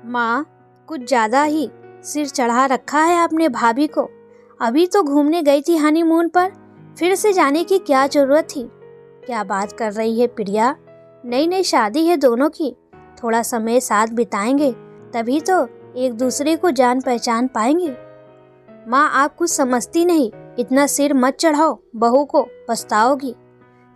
माँ, कुछ ज़्यादा ही सिर चढ़ा रखा है आपने भाभी को। अभी तो घूमने गई थी हनीमून पर, फिर से जाने की क्या जरूरत थी? क्या बात कर रही है प्रिया? नई नई शादी है दोनों की, थोड़ा समय साथ बिताएंगे तभी तो एक दूसरे को जान पहचान पाएंगे। माँ, आप कुछ समझती नहीं, इतना सिर मत चढ़ाओ, बहू को पछताओगी।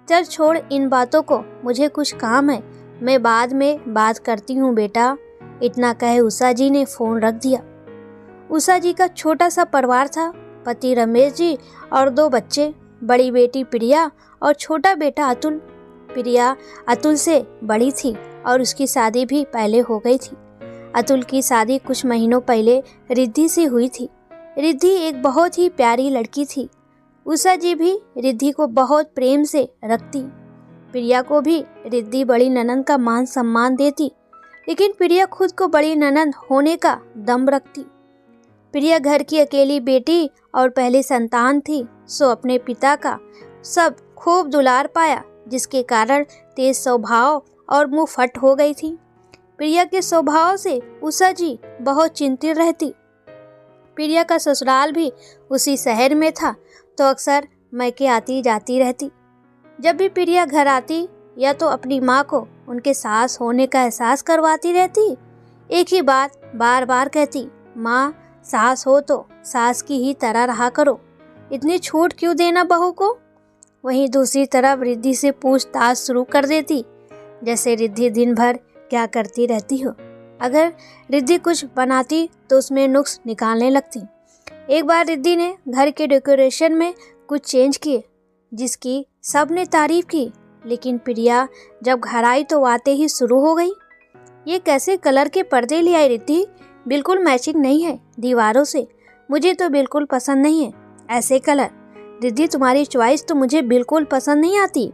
चल छोड़ इन बातों को, मुझे कुछ काम है, मैं बाद में बात करती हूँ बेटा। इतना कहे उषा जी ने फोन रख दिया। उषा जी का छोटा सा परिवार था, पति रमेश जी और 2 बच्चे, बड़ी बेटी प्रिया और छोटा बेटा अतुल। प्रिया अतुल से बड़ी थी और उसकी शादी भी पहले हो गई थी। अतुल की शादी कुछ महीनों पहले रिद्धि से हुई थी। रिद्धि एक बहुत ही प्यारी लड़की थी। उषा जी भी रिद्धि को बहुत प्रेम से रखती। प्रिया को भी रिद्धि बड़ी ननंद का मान सम्मान देती, लेकिन प्रिया खुद को बड़ी ननंद होने का दम रखती। प्रिया घर की अकेली बेटी और पहली संतान थी, सो अपने पिता का सब खूब दुलार पाया, जिसके कारण तेज स्वभाव और मुंह फट हो गई थी। प्रिया के स्वभाव से उषा जी बहुत चिंतित रहती। प्रिया का ससुराल भी उसी शहर में था, तो अक्सर मैके आती जाती रहती। जब भी प्रिया घर आती, या तो अपनी माँ को उनके सास होने का एहसास करवाती रहती, एक ही बात बार बार कहती, माँ, सास हो तो सास की ही तरह रहा करो, इतनी छूट क्यों देना बहू को। वहीं दूसरी तरफ रिद्धि से पूछताछ शुरू कर देती, जैसे रिद्धि दिन भर क्या करती रहती हो। अगर रिद्धि कुछ बनाती तो उसमें नुक्स निकालने लगती। एक बार रिद्धि ने घर के डेकोरेशन में कुछ चेंज किए, जिसकी सबने तारीफ की, लेकिन प्रिया जब घर आई तो आते ही शुरू हो गई, ये कैसे कलर के पर्दे ले आई रिद्धि, बिल्कुल मैचिंग नहीं है दीवारों से, मुझे तो बिल्कुल पसंद नहीं है ऐसे कलर। रिद्धि, तुम्हारी चॉइस तो मुझे बिल्कुल पसंद नहीं आती।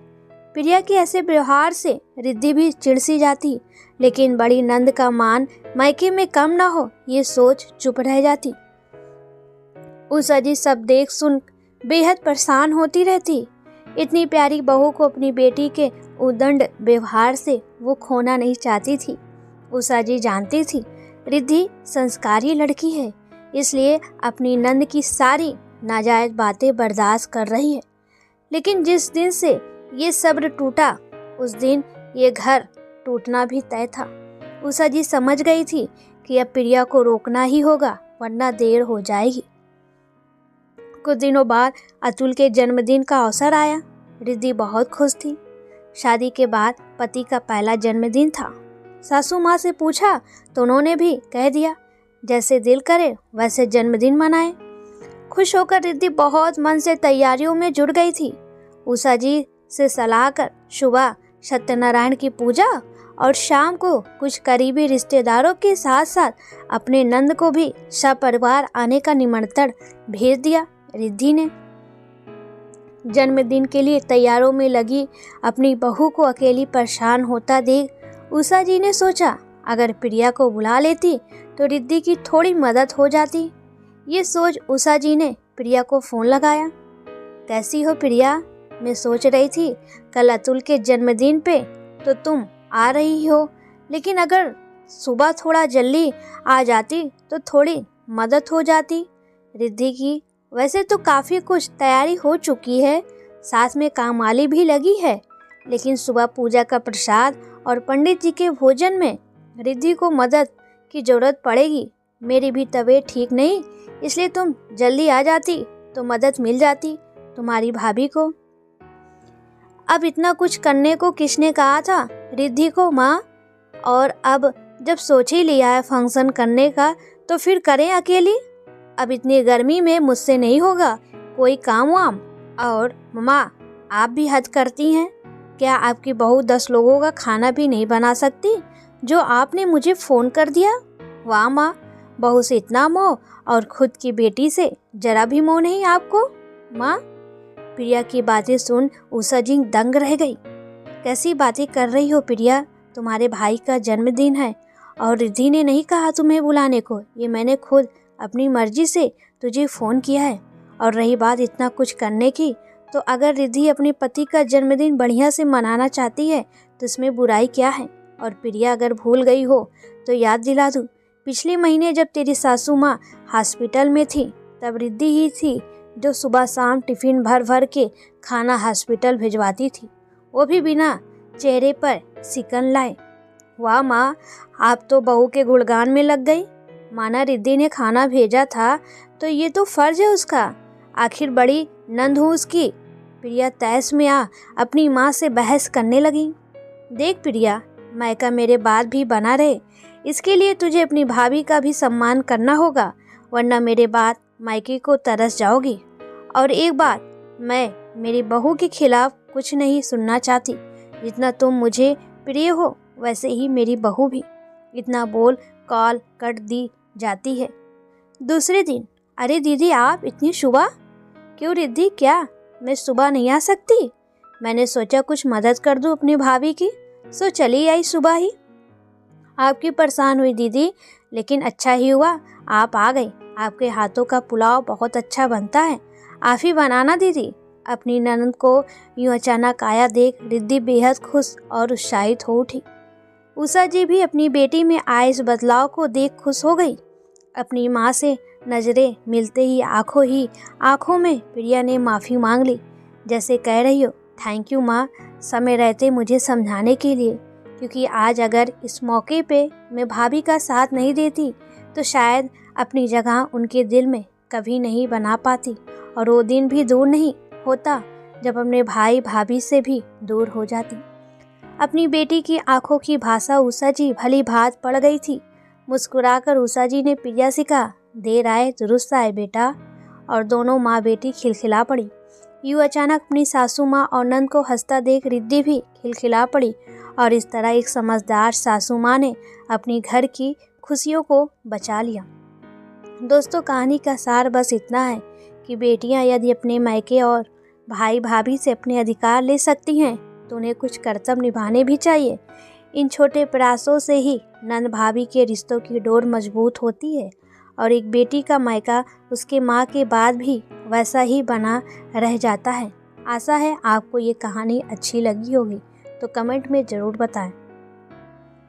प्रिया के ऐसे व्यवहार से रिद्धि भी चिढ़ जाती, लेकिन बड़ी नंद का मान मायके में कम ना हो ये सोच चुप रह जाती। उषा जी सब देख सुन बेहद परेशान होती रहती। इतनी प्यारी बहू को अपनी बेटी के उदंड व्यवहार से वो खोना नहीं चाहती थी। उषा जी जानती थी रिद्धि संस्कारी लड़की है, इसलिए अपनी नंद की सारी नाजायज बातें बर्दाश्त कर रही है। लेकिन जिस दिन से ये सब्र टूटा, उस दिन ये घर टूटना भी तय था। उषा जी समझ गई थी कि अब प्रिया को रोकना ही होगा, वरना देर हो जाएगी। कुछ दिनों बाद अतुल के जन्मदिन का अवसर आया। रिद्धि बहुत खुश थी। शादी के बाद पति का पहला जन्मदिन था। सासू माँ से पूछा तो उन्होंने भी कह दिया, जैसे दिल करे वैसे जन्मदिन मनाए। खुश होकर रिद्धि बहुत मन से तैयारियों में जुट गई थी। उषा जी से सलाह कर सुबह सत्यनारायण की पूजा और शाम को कुछ करीबी रिश्तेदारों के साथ साथ अपने नंद को भी सपरिवार आने का निमंत्रण भेज दिया। रिद्धि ने जन्मदिन के लिए तैयारों में लगी अपनी बहू को अकेली परेशान होता देख उषा जी ने सोचा, अगर प्रिया को बुला लेती तो रिद्धि की थोड़ी मदद हो जाती। ये सोच उषा जी ने प्रिया को फोन लगाया। कैसी हो प्रिया, मैं सोच रही थी कल अतुल के जन्मदिन पे तो तुम आ रही हो, लेकिन अगर सुबह थोड़ा जल्दी आ जाती तो थोड़ी मदद हो जाती। रिद्धि की वैसे तो काफ़ी कुछ तैयारी हो चुकी है, साथ में कामवाली भी लगी है, लेकिन सुबह पूजा का प्रसाद और पंडित जी के भोजन में रिद्धि को मदद की ज़रूरत पड़ेगी। मेरी भी तबीयत ठीक नहीं, इसलिए तुम जल्दी आ जाती तो मदद मिल जाती तुम्हारी भाभी को। अब इतना कुछ करने को किसने कहा था रिद्धि को माँ? और अब जब सोच ही लिया है फंक्शन करने का तो फिर करें अकेली। अब इतनी गर्मी में मुझसे नहीं होगा कोई काम वाम। और माँ, आप भी हद करती हैं, क्या आपकी बहू 10 लोगों का खाना भी नहीं बना सकती जो आपने मुझे फ़ोन कर दिया? वाह माँ, बहू से इतना मोह और खुद की बेटी से जरा भी मोह नहीं आपको माँ। प्रिया की बातें सुन उषा जी दंग रह गई। कैसी बातें कर रही हो प्रिया, तुम्हारे भाई का जन्मदिन है और रिद्धि ने नहीं कहा तुम्हें बुलाने को, ये मैंने खुद अपनी मर्जी से तुझे फ़ोन किया है। और रही बात इतना कुछ करने की, तो अगर रिद्धि अपने पति का जन्मदिन बढ़िया से मनाना चाहती है तो इसमें बुराई क्या है। और प्रिया अगर भूल गई हो तो याद दिला दूँ पिछले महीने जब तेरी सासू माँ हॉस्पिटल में थी तब रिद्धि ही थी जो सुबह शाम टिफ़िन भर भर के खाना हॉस्पिटल भिजवाती थी, वो भी बिना चेहरे पर सिकन लाए। वाह माँ, आप तो बहू के गुणगान में लग गई। माना रिद्धि ने खाना भेजा था तो ये तो फर्ज है उसका, आखिर बड़ी नंद हूँ उसकी। प्रिया तैस में आ अपनी माँ से बहस करने लगी। देख प्रिया, मायका मेरे बाद भी बना रहे, इसके लिए तुझे अपनी भाभी का भी सम्मान करना होगा, वरना मेरे बाद मायके को तरस जाओगी। और एक बात, मैं मेरी बहू के खिलाफ कुछ नहीं सुनना चाहती। जितना तुम मुझे प्रिय हो वैसे ही मेरी बहू भी। इतना बोल कॉल कट दी जाती है। दूसरे दिन, अरे दीदी आप इतनी सुबह? क्यों रिद्धि, क्या मैं सुबह नहीं आ सकती? मैंने सोचा कुछ मदद कर दूं अपनी भाभी की, सो चली आई सुबह ही। आपकी परेशान हुई दीदी, लेकिन अच्छा ही हुआ आप आ गई। आपके हाथों का पुलाव बहुत अच्छा बनता है, आप ही बनाना दीदी। अपनी ननद को यूं अचानक आया देख रिद्धि बेहद खुश और उत्साहित हो उठी। उषा जी भी अपनी बेटी में आए इस बदलाव को देख खुश हो गई। अपनी माँ से नज़रें मिलते ही आंखों में प्रिया ने माफ़ी मांग ली, जैसे कह रही हो थैंक यू माँ, समय रहते मुझे समझाने के लिए, क्योंकि आज अगर इस मौके पे मैं भाभी का साथ नहीं देती तो शायद अपनी जगह उनके दिल में कभी नहीं बना पाती, और वो दिन भी दूर नहीं होता जब अपने भाई भाभी से भी दूर हो जाती। अपनी बेटी की आंखों की भाषा उषा जी भली भांति पड़ गई थी। मुस्कुराकर उषा जी ने प्रिया से कहा, देर आए दुरुस्त आए बेटा, और दोनों माँ बेटी खिलखिला पड़ी। यूँ अचानक अपनी सासू माँ और नंद को हंसता देख रिद्धि भी खिलखिला पड़ी, और इस तरह एक समझदार सासू माँ ने अपनी घर की खुशियों को बचा लिया। दोस्तों, कहानी का सार बस इतना है कि बेटियां यदि अपने मायके और भाई भाभी से अपने अधिकार ले सकती हैं तो उन्हें कुछ कर्तव्य निभाने भी चाहिए। इन छोटे प्रयासों से ही नंद भाभी के रिश्तों की डोर मजबूत होती है, और एक बेटी का मायका उसके माँ के बाद भी वैसा ही बना रह जाता है। आशा है आपको ये कहानी अच्छी लगी होगी, तो कमेंट में ज़रूर बताएं।